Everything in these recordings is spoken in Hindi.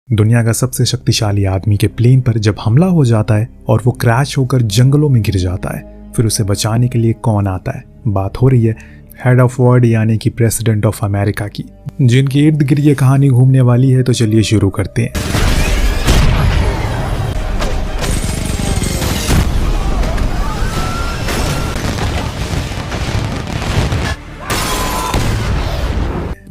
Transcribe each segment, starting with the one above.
दुनिया का सबसे शक्तिशाली आदमी के प्लेन पर जब हमला हो जाता है और वो क्रैश होकर जंगलों में गिर जाता है, फिर उसे बचाने के लिए कौन आता है? बात हो रही है हेड ऑफ वर्ल्ड यानी कि प्रेसिडेंट ऑफ अमेरिका की, जिनकी इर्द गिर्द ये कहानी घूमने वाली है। तो चलिए शुरू करते हैं।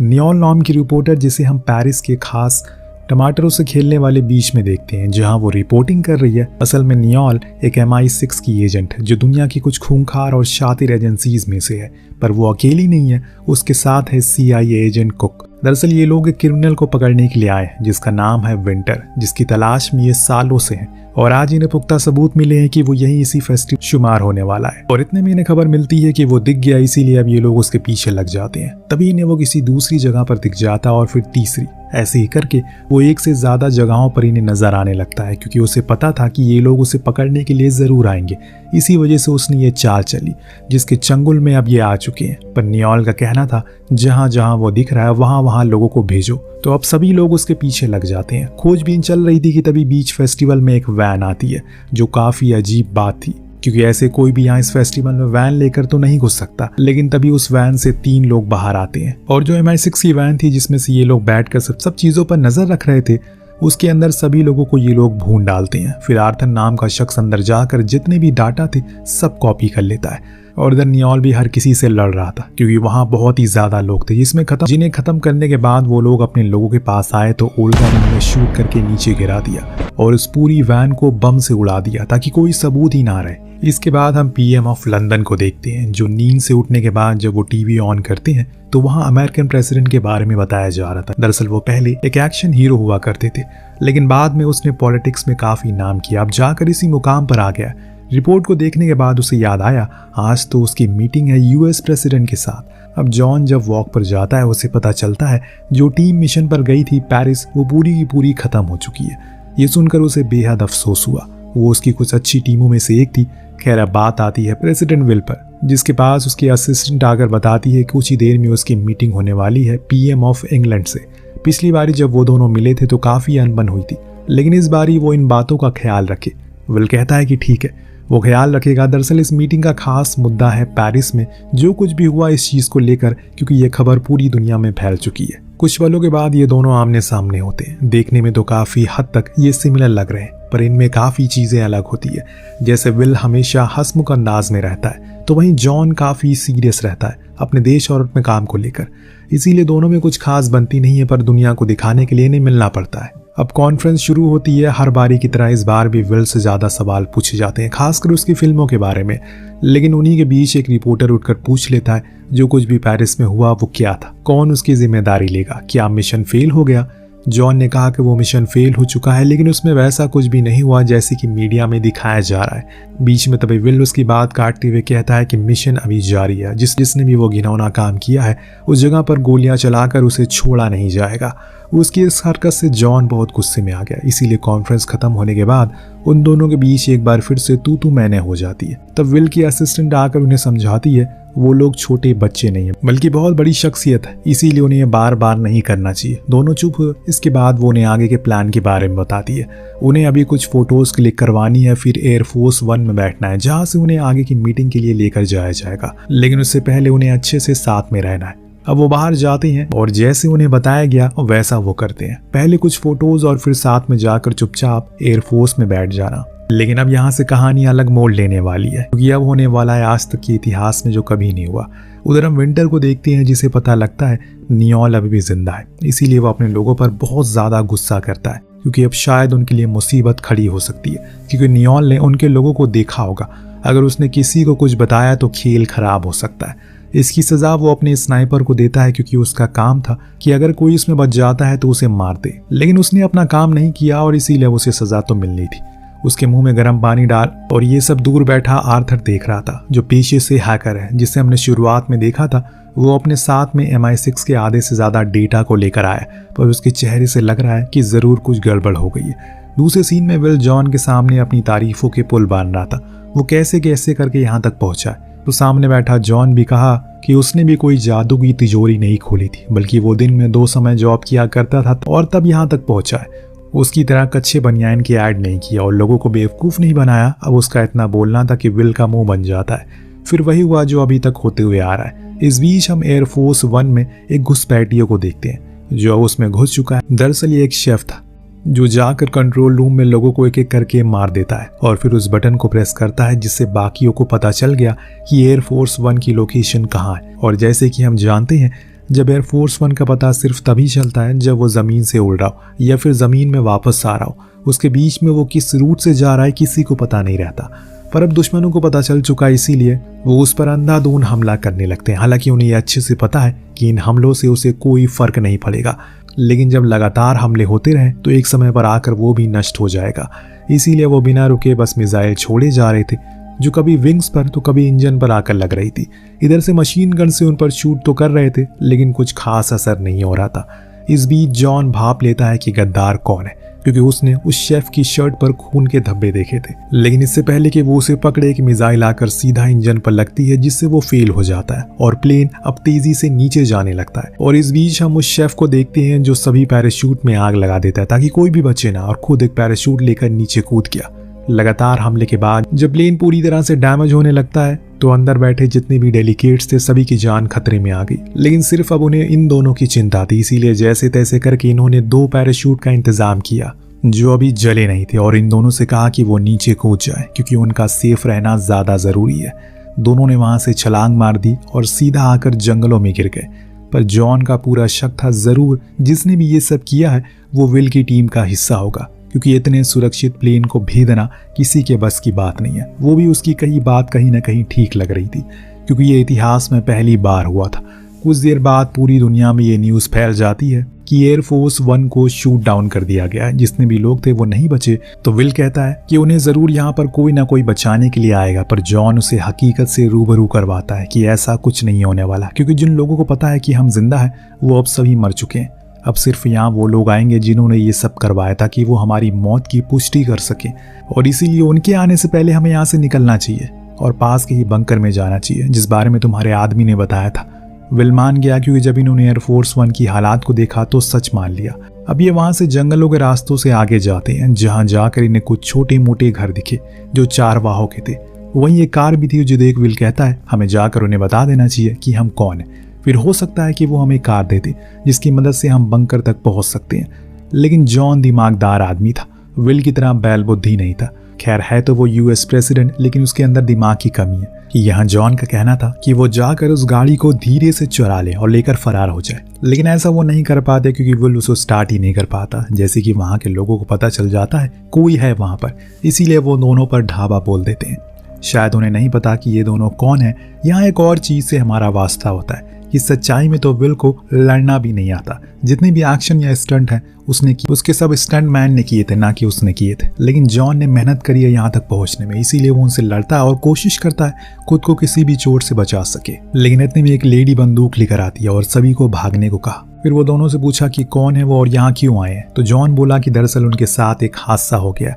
नियोल नाम की रिपोर्टर, जिसे हम पेरिस के खास टमाटरों से खेलने वाले बीच में देखते हैं, जहां वो रिपोर्टिंग कर रही है। असल में नियोल एक MI6 की एजेंट है जो दुनिया की कुछ खूंखार और शातिर एजेंसीज में से है, पर वो अकेली नहीं है, उसके साथ है CIA एजेंट कुक। दरअसल ये लोग एक क्रिमिनल को पकड़ने के लिए आए हैं जिसका नाम है विंटर, जिसकी तलाश में ये सालों से हैं और आज इन्हें पुख्ता सबूत मिले हैं कि वो यही इसी फेस्टिवल शुमार होने वाला है। और इतने में इन्हें खबर मिलती है कि वो दिख गया, इसीलिए अब ये लोग उसके पीछे लग जाते हैं। तभी इन्हें वो किसी दूसरी जगह पर दिख जाता और फिर तीसरी, ऐसे ही करके वो एक से ज्यादा जगहों पर इन्हें नजर आने लगता है, क्योंकि उसे पता था कि ये लोग उसे पकड़ने के लिए जरूर आएंगे। इसी वजह से उसने ये चाल चली जिसके चंगुल में अब ये आ चुके हैं। पर नियोल का कहना था जहां जहां वो दिख रहा है वहां वहां लोगों को भेजो। तो अब सभी लोग उसके पीछे लग जाते हैं। खोजबीन चल रही थी कि तभी बीच फेस्टिवल में एक वैन आती है, जो काफी अजीब बात थी क्योंकि ऐसे कोई भी यहाँ इस फेस्टिवल में वैन लेकर तो नहीं घुस सकता। लेकिन तभी उस वैन से 3 लोग बाहर आते हैं और जो MI6 की वैन थी जिसमें से ये लोग बैठकर सब चीजों पर नजर रख रहे थे, उसके अंदर सभी लोगों को ये लोग भून डालते हैं। फिर आर्थर नाम का शख्स अंदर जाकर जितने भी डाटा थे सब कॉपी कर लेता है और इधर नियोल भी हर किसी से लड़ रहा था क्योंकि वहां बहुत ही ज्यादा लोग थे, जिन्हें खत्म करने के बाद वो लोग अपने लोगों के पास आए तो ओल्गा ने उन्हें शूट करके नीचे गिरा दिया और उस पूरी वैन को बम से उड़ा दिया ताकि कोई सबूत ही ना रहे। इसके बाद हम PM ऑफ लंदन को देखते हैं, जो नींद से उठने के बाद जब वो टीवी ऑन करते हैं तो वहां अमेरिकन प्रेसिडेंट के बारे में बताया जा रहा था। दरअसल वो पहले एक एक्शन हीरो हुआ करते थे, लेकिन बाद में उसने पॉलिटिक्स में काफी नाम किया, अब जाकर इसी मुकाम पर आ गया। रिपोर्ट को देखने के बाद उसे याद आया आज तो उसकी मीटिंग है US प्रेसिडेंट के साथ। अब जॉन जब वॉक पर जाता है उसे पता चलता है जो टीम मिशन पर गई थी पेरिस, वो पूरी की पूरी खत्म हो चुकी है। ये सुनकर उसे बेहद अफसोस हुआ, वो उसकी कुछ अच्छी टीमों में से एक थी। खैर अब बात आती है प्रेसिडेंट विल पर, जिसके पास उसकी असिस्टेंट आकर बताती है कुछ ही देर में उसकी मीटिंग होने वाली है PM ऑफ इंग्लैंड से। पिछली बारी जब वो दोनों मिले थे तो काफी अनबन हुई थी, लेकिन इस बारी वो इन बातों का ख्याल रखे। विल कहता है कि ठीक है, वो ख्याल रखेगा। दरअसल इस मीटिंग का खास मुद्दा है पेरिस में जो कुछ भी हुआ इस चीज को लेकर, क्योंकि ये खबर पूरी दुनिया में फैल चुकी है। कुछ पलों के बाद ये दोनों आमने सामने होते हैं। देखने में तो काफी हद तक ये सिमिलर लग रहे हैं, पर इनमें काफी चीजें अलग होती है। जैसे विल हमेशा हंसमुख अंदाज में रहता है, तो वहीं जॉन काफी सीरियस रहता है अपने देश और अपने काम को लेकर। इसीलिए दोनों में कुछ खास बनती नहीं है, पर दुनिया को दिखाने के लिए इन्हें मिलना पड़ता है। अब कॉन्फ्रेंस शुरू होती है। हर बारी की तरह इस बार भी विल से ज्यादा सवाल पूछे जाते हैं, खासकर उसकी फिल्मों के बारे में। लेकिन उन्हीं के बीच एक रिपोर्टर उठकर पूछ लेता है जो कुछ भी पेरिस में हुआ वो क्या था, कौन उसकी जिम्मेदारी लेगा, क्या मिशन फेल हो गया। जॉन ने कहा कि वो मिशन फेल हो चुका है, लेकिन उसमें वैसा कुछ भी नहीं हुआ जैसे कि मीडिया में दिखाया जा रहा है। बीच में तभी विल उसकी बात काटते हुए कहता है कि मिशन अभी जारी है, जिसने भी वो घिनौना काम किया है उस जगह पर गोलियां चलाकर उसे छोड़ा नहीं जाएगा। उसकी इस हरकत से जॉन बहुत गुस्से में आ गया, इसीलिए कॉन्फ्रेंस खत्म होने के बाद उन दोनों के बीच एक बार फिर से तू मैंने हो जाती है। तब विल की असिस्टेंट आकर उन्हें समझाती है वो लोग छोटे बच्चे नहीं है बल्कि बहुत बड़ी शख्सियत है, इसीलिए उन्हें ये बार बार नहीं करना चाहिए। दोनों चुप हुए। इसके बाद वो उन्हें आगे के प्लान के बारे में बताती है। उन्हें अभी कुछ फोटोज क्लिक करवानी है, फिर एयरफोर्स 1 में बैठना है जहां से उन्हें आगे की मीटिंग के लिए लेकर जाया जाएगा, लेकिन उससे पहले उन्हें अच्छे से साथ में रहना है। अब वो बाहर जाते हैं और जैसे उन्हें बताया गया वैसा वो करते हैं। पहले कुछ फोटोज और फिर साथ में जाकर चुपचाप एयरफोर्स में बैठ जाना। लेकिन अब यहाँ से कहानी अलग मोड़ लेने वाली है, क्योंकि अब होने वाला है आज तक के इतिहास में जो कभी नहीं हुआ। उधर हम विंटर को देखते हैं जिसे पता लगता है नियोल अभी भी जिंदा है, इसीलिए वो अपने लोगों पर बहुत ज्यादा गुस्सा करता है, क्योंकि अब शायद उनके लिए मुसीबत खड़ी हो सकती है, क्योंकि नियोल ने उनके लोगों को देखा होगा। अगर उसने किसी को कुछ बताया तो खेल खराब हो सकता है। इसकी सजा वो अपने स्नाइपर को देता है, क्योंकि उसका काम था कि अगर कोई इसमें बच जाता है तो उसे मार दे, लेकिन उसने अपना काम नहीं किया और इसीलिए उसे सजा तो मिलनी थी। उसके मुंह में गर्म पानी डाल, और ये सब दूर बैठा आर्थर देख रहा था, जो पेशे से हैकर है, जिसे हमने शुरुआत में देखा था। वो अपने साथ में MI6 के आधे से ज्यादा डेटा को लेकर आया, पर उसके चेहरे से लग रहा है कि जरूर कुछ गड़बड़ हो गई है। दूसरे सीन में विल जॉन के सामने अपनी तारीफों के पुल बांध रहा था, वो कैसे कैसे करके यहाँ तक पहुंचा। तो सामने बैठा जॉन भी कहा कि उसने भी कोई जादू की तिजोरी नहीं खोली थी, बल्कि वो दिन में 2 समय जॉब किया करता था और तब यहाँ तक पहुंचा है। उसकी तरह कच्चे बनियान की ऐड नहीं किया और लोगों को बेवकूफ़ नहीं बनाया। अब उसका इतना बोलना था कि विल का मुंह बन जाता है। फिर वही हुआ जो अभी तक होते हुए आ रहा है। इस बीच हम एयरफोर्स 1 में एक घुसपैठियों को देखते हैं जो उसमें घुस चुका है। दरअसल ये एक शेफ था जो जाकर कंट्रोल रूम में लोगों को एक एक करके मार देता है और फिर उस बटन को प्रेस करता है जिससे बाकियों को पता चल गया कि एयरफोर्स 1 की लोकेशन कहाँ है। और जैसे कि हम जानते हैं, जब एयरफोर्स 1 का पता सिर्फ तभी चलता है जब वो ज़मीन से उड़ रहा हो या फिर ज़मीन में वापस आ रहा हो। उसके बीच में वो किस रूट से जा रहा है किसी को पता नहीं रहता। पर अब दुश्मनों को पता चल चुका है, इसीलिए वो उस पर अंधाधुंध हमला करने लगते हैं। हालांकि उन्हें अच्छे से पता है कि इन हमलों से उसे कोई फर्क नहीं पड़ेगा, लेकिन जब लगातार हमले होते रहे तो एक समय पर आकर वो भी नष्ट हो जाएगा। इसीलिए वो बिना रुके बस मिसाइल छोड़े जा रहे थे जो कभी विंग्स पर तो कभी इंजन पर आकर लग रही थी। इधर से मशीन गन से उन पर शूट तो कर रहे थे लेकिन कुछ खास असर नहीं हो रहा था। इस बीच जॉन भाप लेता है कि गद्दार कौन है, क्योंकि उसने उस शेफ की शर्ट पर खून के धब्बे देखे थे। लेकिन इससे पहले कि वो उसे पकड़े, एक मिसाइल आकर सीधा इंजन पर लगती है जिससे वो फेल हो जाता है और प्लेन अब तेजी से नीचे जाने लगता है। और इस बीच हम उस शेफ को देखते हैं जो सभी पैराशूट में आग लगा देता है ताकि कोई भी बचे ना, और खुद एक पैराशूट लेकर नीचे कूद गया। लगातार हमले के बाद जब प्लेन पूरी तरह से डैमेज होने लगता है तो अंदर बैठे जितने भी डेलीकेट्स थे सभी की जान खतरे में आ गई। लेकिन सिर्फ अब उन्हें इन दोनों की चिंता थी, इसीलिए जैसे तैसे करके इन्होंने 2 पैराशूट का इंतजाम किया जो अभी जले नहीं थे और इन दोनों से कहा कि वो नीचे कूद जाए क्योंकि उनका सेफ रहना ज्यादा जरूरी है। दोनों ने वहां से छलांग मार दी और सीधा आकर जंगलों में गिर गए। पर जॉन का पूरा शक था जरूर जिसने भी ये सब किया है वो विल की टीम का हिस्सा होगा, क्योंकि इतने सुरक्षित प्लेन को भेजना किसी के बस की बात नहीं है। वो भी उसकी कही बात कहीं ना कहीं ठीक लग रही थी, क्योंकि ये इतिहास में पहली बार हुआ था। कुछ देर बाद पूरी दुनिया में ये न्यूज़ फैल जाती है कि एयरफोर्स 1 को शूट डाउन कर दिया गया है। जितने भी लोग थे वो नहीं बचे। तो विल कहता है कि उन्हें ज़रूर यहाँ पर कोई ना कोई बचाने के लिए आएगा, पर जॉन उसे हकीकत से रूबरू करवाता है कि ऐसा कुछ नहीं होने वाला, क्योंकि जिन लोगों को पता है कि हम जिंदा हैं वो अब सभी मर चुके हैं। अब सिर्फ यहाँ वो लोग आएंगे जिन्होंने ये सब करवाया ताकि वो हमारी मौत की पुष्टि कर सके, और इसीलिए उनके आने से पहले हमें यहाँ से निकलना चाहिए और पास के ही बंकर में जाना चाहिए जिस बारे में तुम्हारे आदमी ने बताया था। विल मान गया, क्योंकि जब इन्होंने एयरफोर्स 1 की हालात को देखा तो सच मान लिया। अब ये वहां से जंगलों के रास्तों से आगे जाते हैं, जहां जाकर इन्हें कुछ छोटे मोटे घर दिखे जो चारवाहों के थे। वहीं एक कार भी थी जो देख विल कहता है हमें जाकर उन्हें बता देना चाहिए कि हम कौन है, फिर हो सकता है कि वो हमें कार देते जिसकी मदद से हम बंकर तक पहुंच सकते हैं। लेकिन जॉन दिमागदार आदमी था, विल की तरह बैल बुद्धि नहीं था। खैर है तो वो यूएस प्रेसिडेंट, लेकिन उसके अंदर दिमाग की कमी है। कि यहाँ जॉन का कहना था कि वो जाकर उस गाड़ी को धीरे से चुरा ले और लेकर फरार हो जाए, लेकिन ऐसा वो नहीं कर पाते क्योंकि विल उसको स्टार्ट ही नहीं कर पाता। जैसे कि वहाँ के लोगों को पता चल जाता है कोई है वहाँ पर, इसीलिए वो दोनों पर ढाबा बोल देते हैं। शायद उन्हें नहीं पता कि ये दोनों कौन है। यहाँ एक और चीज से हमारा वास्ता होता है कि सच्चाई में तो विल को लड़ना भी नहीं आता। जितने भी एक्शन या स्टंट है उसके सब स्टंट मैन ने किए थे, ना कि उसने किए थे। लेकिन जॉन ने मेहनत करी है यहाँ तक पहुँचने में, इसीलिए वो उनसे लड़ता है और कोशिश करता है खुद को किसी भी चोट से बचा सके। लेकिन इतने में एक लेडी बंदूक लेकर आती है और सभी को भागने को कहा। फिर वो दोनों से पूछा कि कौन है वो और यहाँ क्यों आए हैं। तो जॉन बोला कि दरअसल उनके साथ एक हादसा हो गया,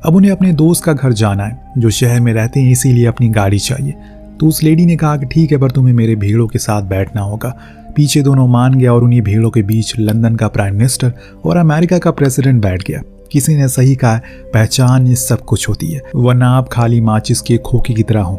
अब उन्हें अपने दोस्त का घर जाना है जो शहर में रहते हैं, इसीलिए अपनी गाड़ी चाहिए। तो उस लेडी ने कहा कि ठीक है, पर तुम्हें मेरे भीड़ों के साथ बैठना होगा। पीछे दोनों मान गया और उन्हीं भीड़ों के बीच लंदन का प्राइम मिनिस्टर और अमेरिका का प्रेसिडेंट बैठ गया। किसी ने सही कहा, पहचान ये सब कुछ होती है, वरना आप खाली माचिस के खोखे की तरह हो।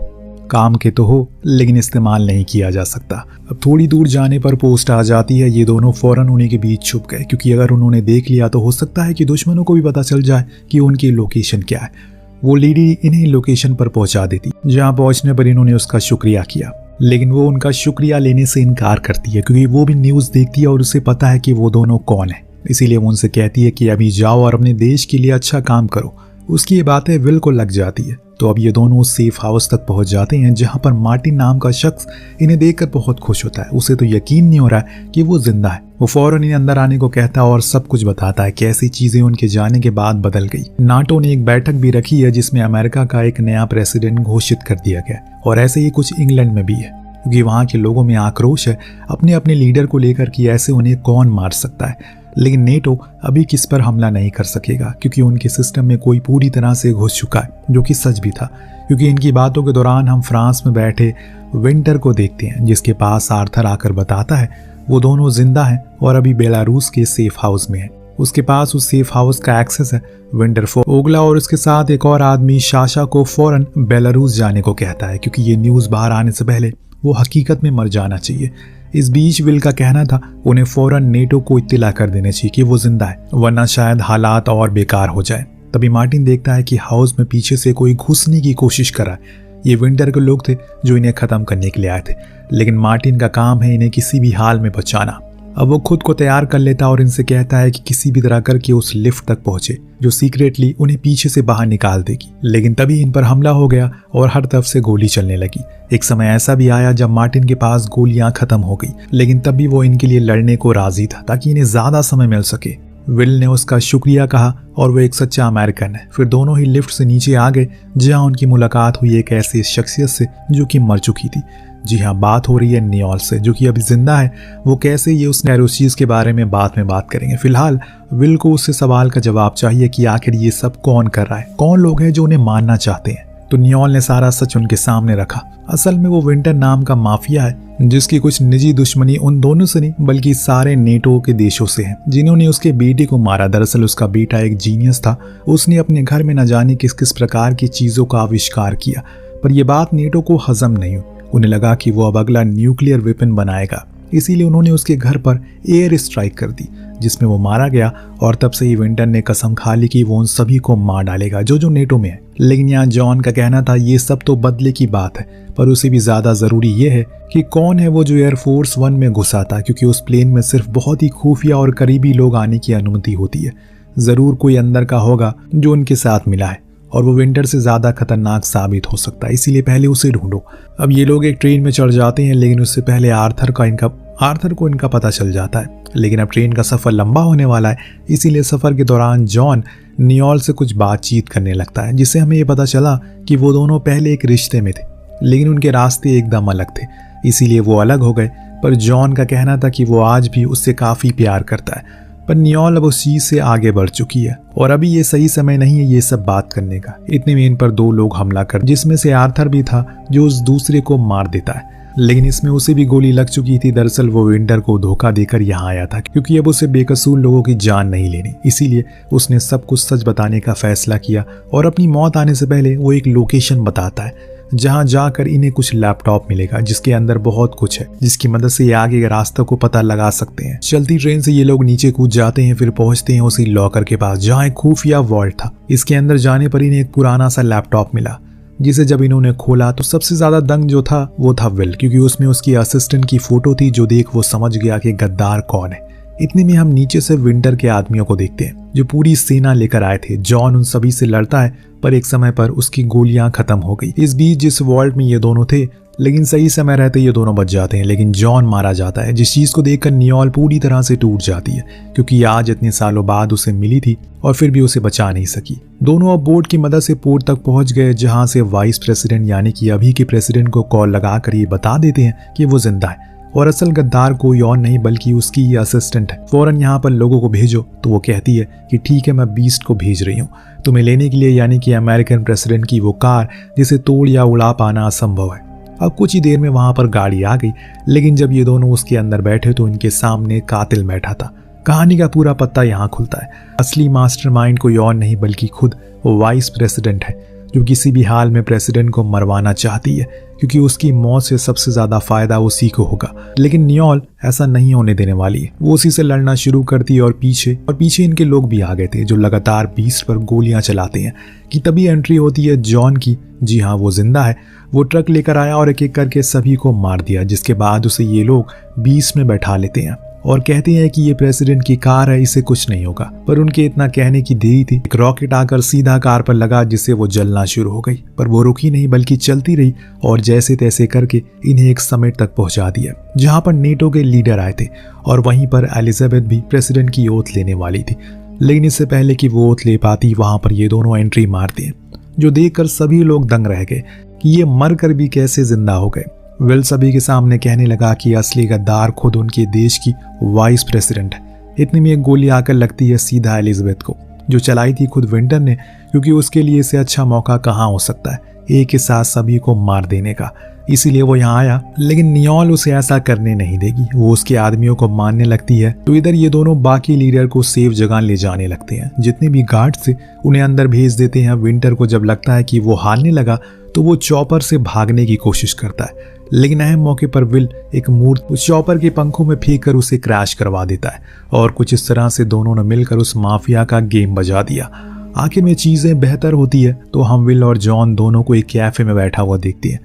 काम के तो हो लेकिन इस्तेमाल नहीं किया जा सकता। अब थोड़ी दूर जाने पर पोस्ट आ जाती है। ये दोनों फौरन उन्हीं के बीच छुप गए, क्योंकि अगर उन्होंने देख लिया तो हो सकता है कि दुश्मनों को भी पता चल जाए कि उनकी लोकेशन क्या है। वो लेडी इन्हें लोकेशन पर पहुंचा देती, जहां पहुंचने पर इन्होंने उसका शुक्रिया किया, लेकिन वो उनका शुक्रिया लेने से इनकार करती है क्योंकि वो भी न्यूज़ देखती है और उसे पता है कि वो दोनों कौन है। इसीलिए वो उनसे कहती है कि अभी जाओ और अपने देश के लिए अच्छा काम करो। उसकी ये बातें विल को लग जाती है। तो अब ये दोनों सेफ हाउस तक पहुंच जाते हैं, जहां पर मार्टिन नाम का शख्स इन्हें देखकर बहुत खुश होता है। उसे तो यकीन नहीं हो रहा है कि वो जिंदा है। वो फौरन इन्हें अंदर आने को कहता है और सब कुछ बताता है कैसी चीजें उनके जाने के बाद बदल गई। नाटो ने एक बैठक भी रखी है जिसमें अमेरिका का एक नया प्रेसिडेंट घोषित कर दिया गया, और ऐसे ही कुछ इंग्लैंड में भी है, क्योंकि वहाँ के लोगों में आक्रोश है अपने अपने लीडर को लेकर कि ऐसे उन्हें कौन मार सकता है। लेकिन नेटो अभी किस पर हमला नहीं कर सकेगा क्योंकि उनके सिस्टम में कोई पूरी तरह से घुस चुका है, जो कि सच भी था। क्योंकि इनकी बातों के दौरान हम फ्रांस में बैठे विंटर को देखते हैं, जिसके पास आर्थर आकर बताता है वो दोनों जिंदा हैं और अभी बेलारूस के सेफ हाउस में है। उसके पास उस सेफ हाउस का एक्सेस है। विंटर ओगला और उसके साथ एक और आदमी साशा को फौरन बेलारूस जाने को कहता है, क्योंकि ये न्यूज़ बाहर आने से पहले वो हकीकत में मर जाना चाहिए। इस बीच विल का कहना था उन्हें फौरन नेटो को इत्तला कर देना चाहिए कि वो जिंदा है, वरना शायद हालात और बेकार हो जाए। तभी मार्टिन देखता है कि हाउस में पीछे से कोई घुसने की कोशिश कर रहा है। ये विंटर के लोग थे जो इन्हें खत्म करने के लिए आए थे, लेकिन मार्टिन का काम है इन्हें किसी भी हाल में बचाना। अब वो खुद को तैयार कर लेता और इनसे कहता है कि किसी भी तरह करके उस लिफ्ट तक पहुंचे जो सीक्रेटली उन्हें पीछे से बाहर निकाल देगी। लेकिन तभी इन पर हमला हो गया और हर तरफ से गोली चलने लगी। एक समय ऐसा भी आया जब मार्टिन के पास गोलियां खत्म हो गई, लेकिन तब भी वो इनके लिए लड़ने को राजी था ताकि इन्हें ज्यादा समय मिल सके। विल ने उसका शुक्रिया कहा और वो एक सच्चा अमेरिकन है। फिर दोनों ही लिफ्ट से नीचे आ गए, जहां उनकी मुलाकात हुई एक ऐसी शख्सियत से जो कि मर चुकी थी। जी हाँ, बात हो रही है नियोल से, जो कि अभी जिंदा है। वो कैसे, ये उसने उस चीज के बारे में बात करेंगे। फिलहाल विल को उससे सवाल का जवाब चाहिए कि आखिर ये सब कौन कर रहा है, कौन लोग हैं जो उन्हें मारना चाहते हैं। तो नियोल ने सारा सच उनके सामने रखा। असल में वो विंटर नाम का माफिया है जिसकी कुछ निजी दुश्मनी उन दोनों से नहीं बल्कि सारे नेटो के देशों से है जिन्होंने उसके बेटे को मारा। दरअसल उसका बेटा एक जीनियस था, उसने अपने घर में न जाने किस किस प्रकार की चीजों का आविष्कार किया, पर यह बात नेटो को हजम नहीं हुई। उन्हें लगा कि वो अब अगला न्यूक्लियर वेपन बनाएगा, इसीलिए उन्होंने उसके घर पर एयर स्ट्राइक कर दी जिसमें वो मारा गया। और तब से ही विंटर ने कसम खा ली कि वो उन सभी को मार डालेगा जो नेटो में है। लेकिन यहाँ जॉन का कहना था ये सब तो बदले की बात है, पर उसे भी ज्यादा जरूरी ये है कि कौन है वो जो एयरफोर्स 1 में घुसा था, क्योंकि उस प्लेन में सिर्फ बहुत ही खुफिया और करीबी लोग आने की अनुमति होती है। जरूर कोई अंदर का होगा जो उनके साथ मिला है और वो विंटर से ज्यादा खतरनाक साबित हो सकता है, इसीलिए पहले उसे ढूंढो। अब ये लोग एक ट्रेन में चढ़ जाते हैं, लेकिन उससे पहले आर्थर को इनका पता चल जाता है। लेकिन अब ट्रेन का सफर लंबा होने वाला है, इसीलिए सफर के दौरान जॉन नियोल से कुछ बातचीत करने लगता है, जिससे हमें ये पता चला कि वो दोनों पहले एक रिश्ते में थे, लेकिन उनके रास्ते एकदम अलग थे, इसीलिए वो अलग हो गए। पर जॉन का कहना था कि वो आज भी उससे काफी प्यार करता है, पर नियोल अब उस चीज से आगे बढ़ चुकी है और अभी ये सही समय नहीं है ये सब बात करने का। इतने में इन पर 2 लोग हमला कर, जिसमें से आर्थर भी था जो उस दूसरे को मार देता है, लेकिन इसमें उसे भी गोली लग चुकी थी। दरअसल वो विंटर को धोखा देकर यहाँ आया था, क्योंकि अब उसे बेकसूर लोगों की जान नहीं लेनी, इसीलिए उसने सब कुछ सच बताने का फैसला किया। और अपनी मौत आने से पहले वो एक लोकेशन बताता है जहां जाकर इन्हें कुछ लैपटॉप मिलेगा जिसके अंदर बहुत कुछ है, जिसकी मदद से ये आगे के रास्ते को पता लगा सकते हैं। चलती ट्रेन से ये लोग नीचे कूद जाते हैं, फिर पहुंचते हैं उसी लॉकर के पास जहां एक खुफिया वॉल्ट था। इसके अंदर जाने पर इन्हें एक पुराना सा लैपटॉप मिला, जिसे जब इन्होंने खोला तो सबसे ज्यादा दंग जो था वो था विल, क्योंकि उसमें उसकी असिस्टेंट की फोटो थी जो देख वो समझ गया कि गद्दार कौन है। इतने में हम नीचे से विंटर के आदमियों को देखते हैं जो पूरी सेना लेकर आए थे। जॉन उन सभी से लड़ता है, पर एक समय पर उसकी गोलियां खत्म हो गई। इस बीच जिस वॉल्ट में ये दोनों थे, लेकिन सही समय रहते ये दोनों बच जाते हैं, लेकिन जॉन मारा जाता है, जिस चीज को देखकर नियोल पूरी तरह से टूट जाती है, क्योंकि आज इतने सालों बाद उसे मिली थी और फिर भी उसे बचा नहीं सकी। दोनों अब बोट की मदद से पोर्ट तक पहुंच गए, जहां से वाइस प्रेसिडेंट यानी कि अभी के प्रेसिडेंट को कॉल लगाकर ये बता देते हैं कि वो जिंदा है और असल गद्दार कोई और नहीं बल्कि उसकी ये असिस्टेंट है। फौरन यहाँ पर लोगों को भेजो, तो वो कहती है कि ठीक है, मैं बीस्ट को भेज रही हूँ तुम्हें लेने के लिए, यानी कि अमेरिकन प्रेसिडेंट की वो कार जिसे तोड़ या उड़ा पाना असंभव है। अब कुछ ही देर में वहां पर गाड़ी आ गई, लेकिन जब ये दोनों उसके अंदर बैठे तो इनके सामने कातिल बैठा था। कहानी का पूरा पत्ता यहाँ खुलता है। असली मास्टरमाइंड कोई और नहीं बल्कि खुद वाइस प्रेसिडेंट है, जो किसी भी हाल में प्रेसिडेंट को मरवाना चाहती है, क्योंकि उसकी मौत से सबसे ज्यादा फायदा उसी को होगा। लेकिन नियोल ऐसा नहीं होने देने वाली है। वो उसी से लड़ना शुरू करती है और पीछे इनके लोग भी आ गए थे जो लगातार बीस्ट पर गोलियां चलाते हैं कि तभी एंट्री होती है जॉन की। जी हाँ, वो जिंदा है। वो ट्रक लेकर आया और एक एक करके सभी को मार दिया, जिसके बाद उसे ये लोग बीस्ट में बैठा लेते हैं और कहते हैं कि ये प्रेसिडेंट की कार है, इसे कुछ नहीं होगा। पर उनके इतना कहने की देरी थी, एक रॉकेट आकर सीधा कार पर लगा, जिससे वो जलना शुरू हो गई। पर वो रुकी नहीं बल्कि चलती रही और जैसे तैसे करके इन्हें एक समिट तक पहुंचा दिया, जहां पर नेटो के लीडर आए थे और वहीं पर एलिजाबेथ भी प्रेसिडेंट की ओथ लेने वाली थी। लेकिन इससे पहले कि वो ओथ ले पाती, वहां पर ये दोनों एंट्री मारते हैं, जो देखकर सभी लोग दंग रह गए कि ये मर कर भी कैसे जिंदा हो गए। विल सभी के सामने कहने लगा कि असली गद्दार खुद उनके देश की वाइस प्रेसिडेंट है। इतने में एक गोली आकर लगती है सीधा एलिजाबेथ को, जो चलाई थी खुद विंटर ने, क्योंकि उसके लिए इससे अच्छा मौका कहाँ हो सकता है एक के साथ सभी को मार देने का। इसीलिए वो यहाँ आया, लेकिन नियोल उसे ऐसा करने नहीं देगी। वो उसके आदमियों को मारने लगती है। तो इधर ये दोनों बाकी लीडर को सेफ जगह ले जाने लगते हैं। जितने भी गार्ड्स थे उन्हें अंदर भेज देते हैं। विंटर को जब लगता है कि वो हारने लगा तो वो चॉपर से भागने की कोशिश करता है, लेकिन अहम मौके पर विल एक मूर्त उस चॉपर के पंखों में फेंक कर उसे क्रैश करवा देता है और कुछ इस तरह से दोनों ने मिलकर उस माफिया का गेम बजा दिया। आखिर में चीजें बेहतर होती है तो हम विल और जॉन दोनों को एक कैफे में बैठा हुआ देखते हैं,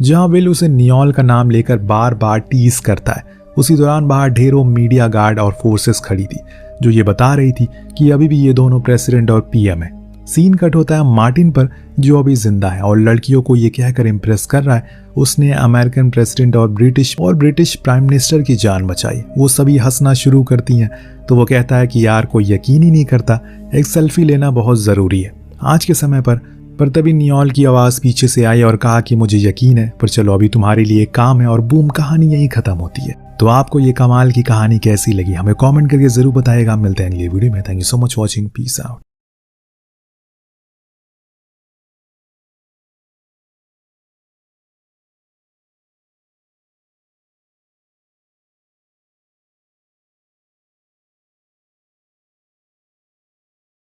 जहां विल उसे नियोल का नाम लेकर बार बार टीज करता है। उसी दौरान बाहर ढेरों मीडिया गार्ड और फोर्सेस खड़ी थी जो ये बता रही थी कि अभी भी ये दोनों प्रेसिडेंट और पीएम है। सीन कट होता है मार्टिन पर जो अभी जिंदा है और लड़कियों को ये कहकर इम्प्रेस कर रहा है उसने अमेरिकन प्रेसिडेंट और ब्रिटिश प्राइम मिनिस्टर की जान बचाई। वो सभी हंसना शुरू करती हैं तो वो कहता है कि यार कोई यकीन ही नहीं करता, एक सेल्फी लेना बहुत ज़रूरी है आज के समय पर तभी नियोल की आवाज़ पीछे से आई और कहा कि मुझे यकीन है, पर चलो अभी तुम्हारे लिए एक काम है। और बूम, कहानी यही खत्म होती है। तो आपको ये कमाल की कहानी कैसी लगी हमें कमेंट करके जरूर बताएगा। मिलते हैं अगली वीडियो में। Thank you so much watching, peace out.